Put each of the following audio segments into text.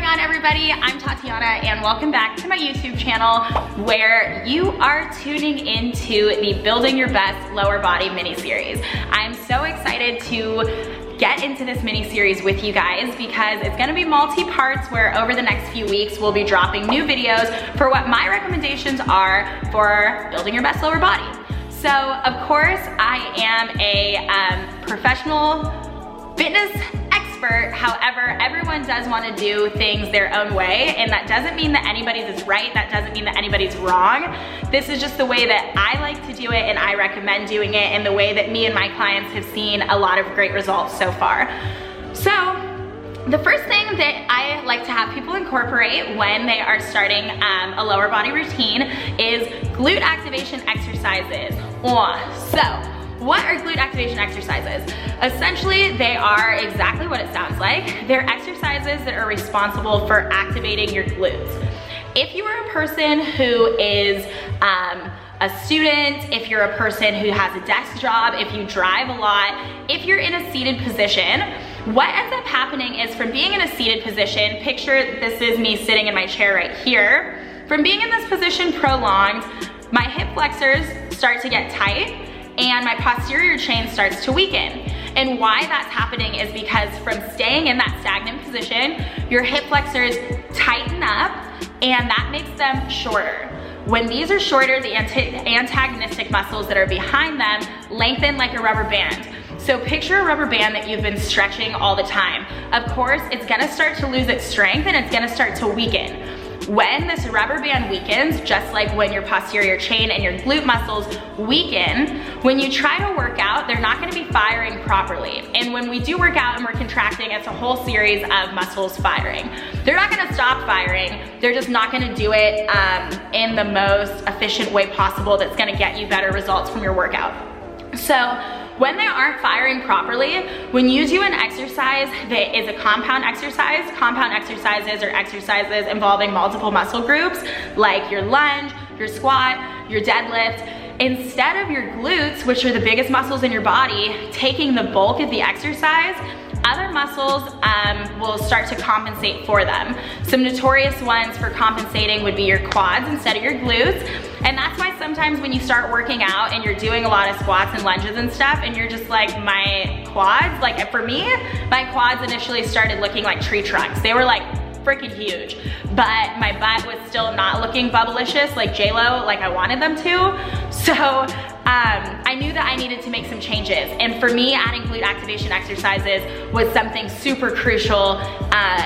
on, everybody? I'm Tatiana and welcome back to my YouTube channel where you are tuning into the Building Your Best Lower Body mini-series. I'm so excited to get into this mini-series with you guys because it's gonna be multi-parts where over the next few weeks we'll be dropping new videos for what my recommendations are for building your best lower body. So, of course, I am a professional fitness expert. However, everyone does want to do things their own way, and that doesn't mean that anybody's is right. That doesn't mean that anybody's wrong. This is just the way that I like to do it, and I recommend doing it, and the way that me and my clients have seen a lot of great results so far. So, the first thing that I like to have people incorporate when they are starting a lower body routine is glute activation exercises. So, what are glute activation exercises? Essentially, they are exactly what it sounds like. They're exercises that are responsible for activating your glutes. If you are a person who is a student, if you're a person who has a desk job, if you drive a lot, if you're in a seated position, what ends up happening is from being in a seated position, picture this is me sitting in my chair right here. From being in this position prolonged, my hip flexors start to get tight, and my posterior chain starts to weaken. And why that's happening is because from staying in that stagnant position, your hip flexors tighten up and that makes them shorter. When these are shorter, the antagonistic muscles that are behind them lengthen like a rubber band. So picture a rubber band that you've been stretching all the time. Of course, it's gonna start to lose its strength and it's gonna start to weaken. When this rubber band weakens, just like when your posterior chain and your glute muscles weaken, when you try to work out, they're not gonna be firing properly. And when we do work out and we're contracting, it's a whole series of muscles firing. They're not gonna stop firing, they're just not gonna do it in the most efficient way possible that's gonna get you better results from your workout. So, when they aren't firing properly, when you do an exercise that is a compound exercises are exercises involving multiple muscle groups, like your lunge, your squat, your deadlift, instead of your glutes, which are the biggest muscles in your body, taking the bulk of the exercise, other muscles will start to compensate for them. Some notorious ones for compensating would be your quads instead of your glutes. And that's why sometimes when you start working out and you're doing a lot of squats and lunges and stuff, and you're just like, my quads, like for me, my quads initially started looking like tree trunks. They were like freaking huge, but my butt was still not looking bubblicious like J-Lo, like I wanted them to. So I knew that I needed to make some changes. And for me, adding glute activation exercises was something super crucial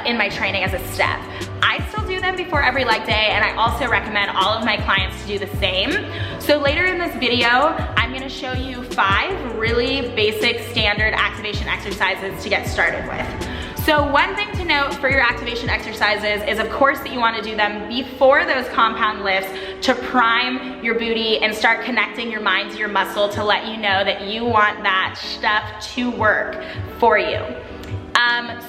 in my training as a step. I still do them before every leg day, and I also recommend all of my clients to do the same. So later in this video, I'm gonna show you 5 really basic standard activation exercises to get started with. So one thing to note for your activation exercises is of course that you wanna do them before those compound lifts to prime your booty and start connecting your mind to your muscle to let you know that you want that stuff to work for you.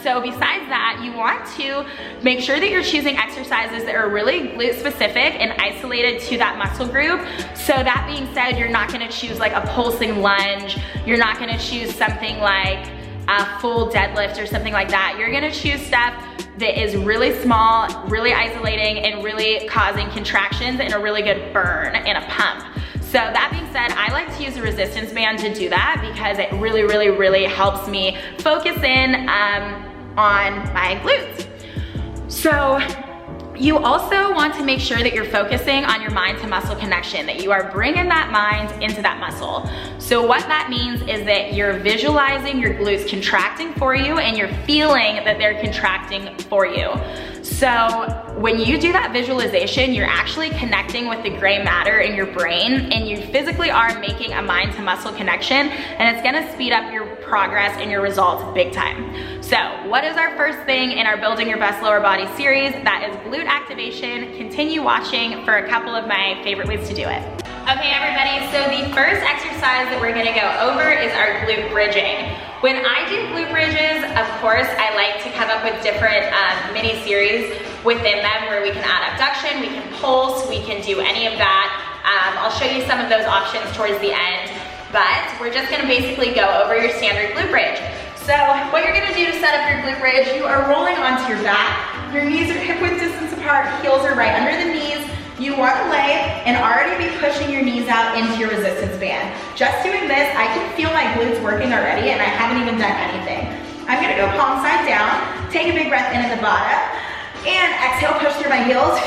So besides that, you want to make sure that you're choosing exercises that are really glute specific and isolated to that muscle group. So that being said, you're not gonna choose like a pulsing lunge, you're not gonna choose something like a full deadlift or something like that. You're gonna choose stuff that is really small, really isolating, and really causing contractions and a really good burn and a pump. So that being said, I like to use a resistance band to do that because it really helps me focus in on my glutes. So you also want to make sure that you're focusing on your mind to muscle connection, that you are bringing that mind into that muscle. So what that means is that you're visualizing your glutes contracting for you and you're feeling that they're contracting for you. So when you do that visualization, you're actually connecting with the gray matter in your brain, and you physically are making a mind to muscle connection, and it's gonna speed up your progress and your results big time. So what is our first thing in our Building Your Best Lower Body series? That is glute activation. Continue watching for a couple of my favorite ways to do it. Okay everybody, so the first exercise that we're gonna go over is our glute bridging. When I do glute bridges, of course, I like to come up with different mini series within them where we can add abduction, we can pulse, we can do any of that. I'll show you some of those options towards the end, but we're just gonna basically go over your standard glute bridge. So what you're gonna do to set up your glute bridge, you are rolling onto your back. Your knees are hip width distance apart, heels are right under the knees. You wanna lay and already be pushing your knees out into your resistance band. Just doing this, I can feel my glutes working already and I haven't even done anything. I'm gonna go palm side down, take a big breath in at the bottom, and exhale, push through my heels.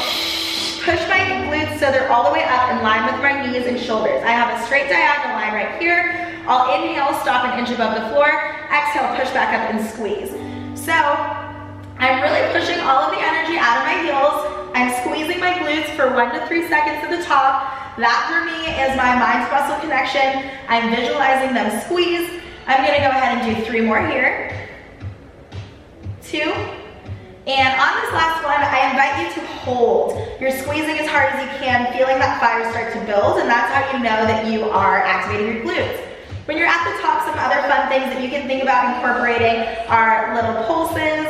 Push my glutes so they're all the way up in line with my knees and shoulders. I have a straight diagonal line right here. I'll inhale, stop an inch above the floor. Exhale, push back up and squeeze. So I'm really pushing all of the energy out of my heels. I'm squeezing my glutes for 1 to 3 seconds at the top. That for me is my mind-to-muscle connection. I'm visualizing them squeeze. I'm gonna go ahead and do 3 more here. 2. And on this last one, I invite you to hold. You're squeezing as hard as you can, feeling that fire start to build, and that's how you know that you are activating your glutes. When you're at the top, some other fun things that you can think about incorporating are little pulses.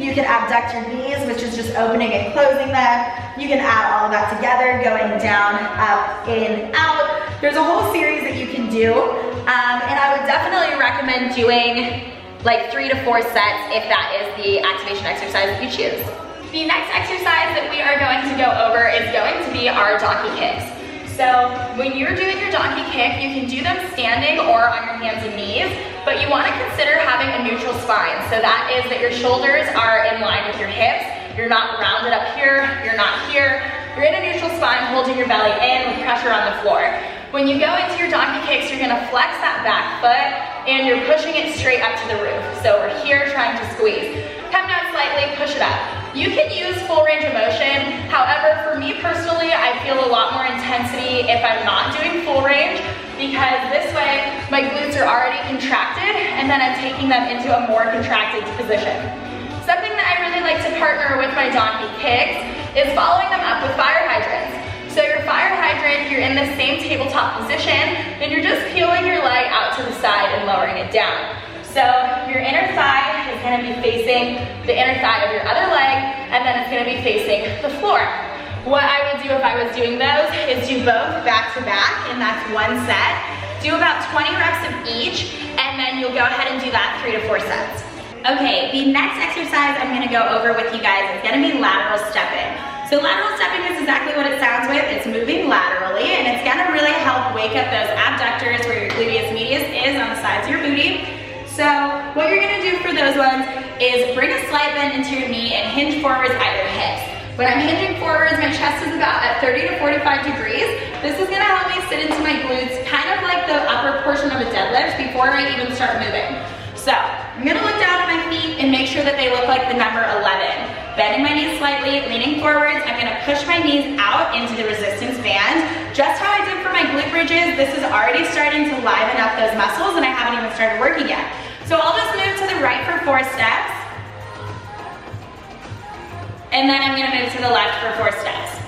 You can abduct your knees, which is just opening and closing them. You can add all of that together, going down, up, in, out. There's a whole series that you can do, and I would definitely recommend doing like 3 to 4 sets if that is the activation exercise that you choose. The next exercise that we are going to go over is going to be our donkey kicks. So when you're doing your donkey kick, you can do them standing or on your hands and knees, but you want to consider having a neutral spine. So that is that your shoulders are in line with your hips. You're not rounded up here, you're not here. You're in a neutral spine, holding your belly in with pressure on the floor. When you go into your donkey kicks, you're gonna flex that back foot and you're pushing it straight up to the roof. So we're here trying to squeeze. Come down slightly, push it up. You can use full range of motion. However, for me personally, I feel a lot more intensity if I'm not doing full range, because this way my glutes are already contracted and then I'm taking them into a more contracted position. Something that I really like to partner with my donkey kicks is following them up with fire hydrants. So your fire hydrant, you're in the same tabletop position, and you're just peeling your leg out to the side and lowering it down. So your inner thigh is gonna be facing the inner thigh of your other leg, and then it's gonna be facing the floor. What I would do if I was doing those is do both back to back, and that's 1 set. Do about 20 reps of each, and then you'll go ahead and do that 3 to 4 sets. Okay, the next exercise I'm gonna go over with you guys is gonna be lateral stepping. So lateral stepping is exactly what it sounds with. It's moving laterally, and it's gonna really help wake up those abductors where your gluteus medius is on the sides of your booty. So what you're gonna do for those ones is bring a slight bend into your knee and hinge forwards at your hips. When I'm hinging forwards, my chest is about at 30 to 45 degrees. This is gonna help me sit into my glutes, kind of like the upper portion of a deadlift before I even start moving. So I'm gonna look down at my feet and make sure that they look like the number 11. Bending my knees slightly, leaning forwards, I'm gonna push my knees out into the resistance band. Just how I did for my glute bridges, this is already starting to liven up those muscles and I haven't even started working yet. So I'll just move to the right for 4 steps. And then I'm gonna move to the left for 4 steps.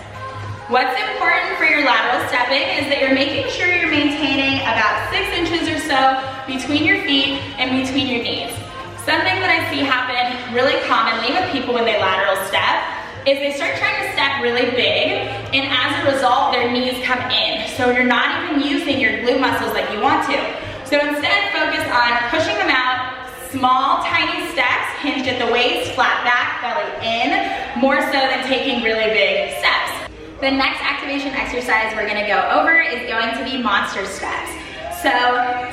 What's important for your lateral stepping is that you're making sure you're maintaining about 6 inches or so between your feet and between your knees. Something that I see happen really commonly with people when they lateral step is they start trying to step really big, and as a result, their knees come in. So you're not even using your glute muscles like you want to. So instead, focus on pushing them out, small, tiny steps, hinged at the waist, flat back, belly in, more so than taking really big steps. The next activation exercise we're gonna go over is going to be monster steps. So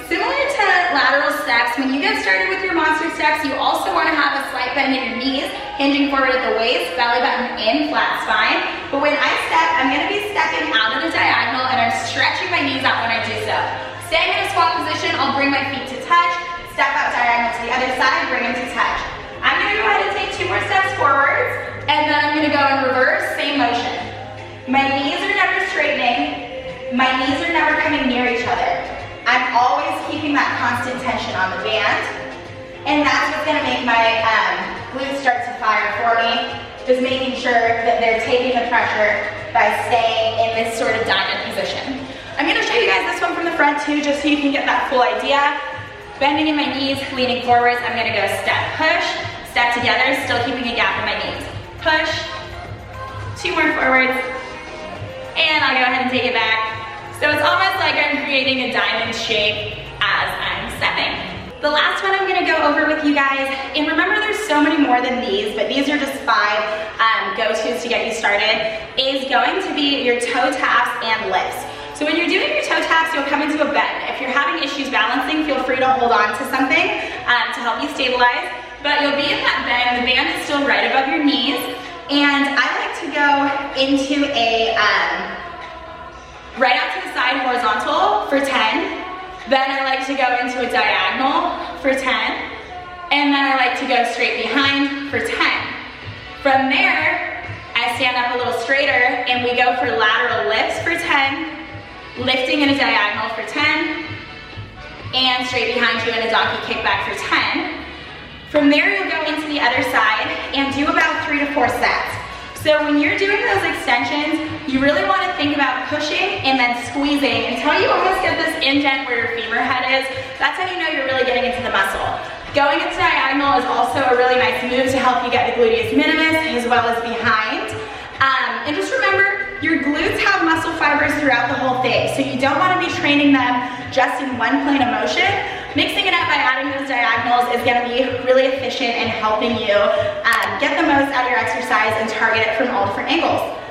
similar to lateral steps, when you get started with your monster steps, you also want to have a slight bend in your knees, hinging forward at the waist, belly button in, flat spine. But when I step, I'm going to be stepping out at a diagonal and I'm stretching my knees out when I do so. Staying in a squat position, I'll bring my feet to touch, step out diagonal to the other side, bring them to touch. I'm going to go ahead and take 2 more steps forwards, and then I'm going to go in reverse, same motion. My knees are never straightening, my knees are never coming near each other. I'm always keeping that constant tension on the band, and that's what's gonna make my glutes start to fire for me, just making sure that they're taking the pressure by staying in this sort of diamond position. I'm gonna show you guys this one from the front too, just so you can get that full idea. Bending in my knees, leaning forwards, I'm gonna go step, push, step together, still keeping a gap in my knees. Push, 2 more forwards, and I'll go ahead and take it back. So it's almost like I'm creating a diamond shape as I'm stepping. The last one I'm gonna go over with you guys, and remember there's so many more than these, but these are just 5 go-tos to get you started, is going to be your toe taps and lifts. So when you're doing your toe taps, you'll come into a bend. If you're having issues balancing, feel free to hold on to something to help you stabilize, but you'll be in that bend. The band is still right above your knees, and I like to go into a right out to the side horizontal for 10. Then I like to go into a diagonal for 10. And then I like to go straight behind for 10. From there, I stand up a little straighter and we go for lateral lifts for 10, lifting in a diagonal for 10, and straight behind you in a donkey kickback for 10. From there, you'll go into the other side and do about 3 to 4 sets. So when you're doing those extensions, you really want to think about pushing and then squeezing until you almost get this indent where your femur head is. That's how you know you're really getting into the muscle. Going into diagonal is also a really nice move to help you get the gluteus minimus as well as behind. And just remember, your glutes have muscle fibers throughout the whole thing, so you don't want to be training them just in one plane of motion. Mixing it up by adding those diagonals is going to be really efficient in helping you get the most out of your exercise and target it from all different angles.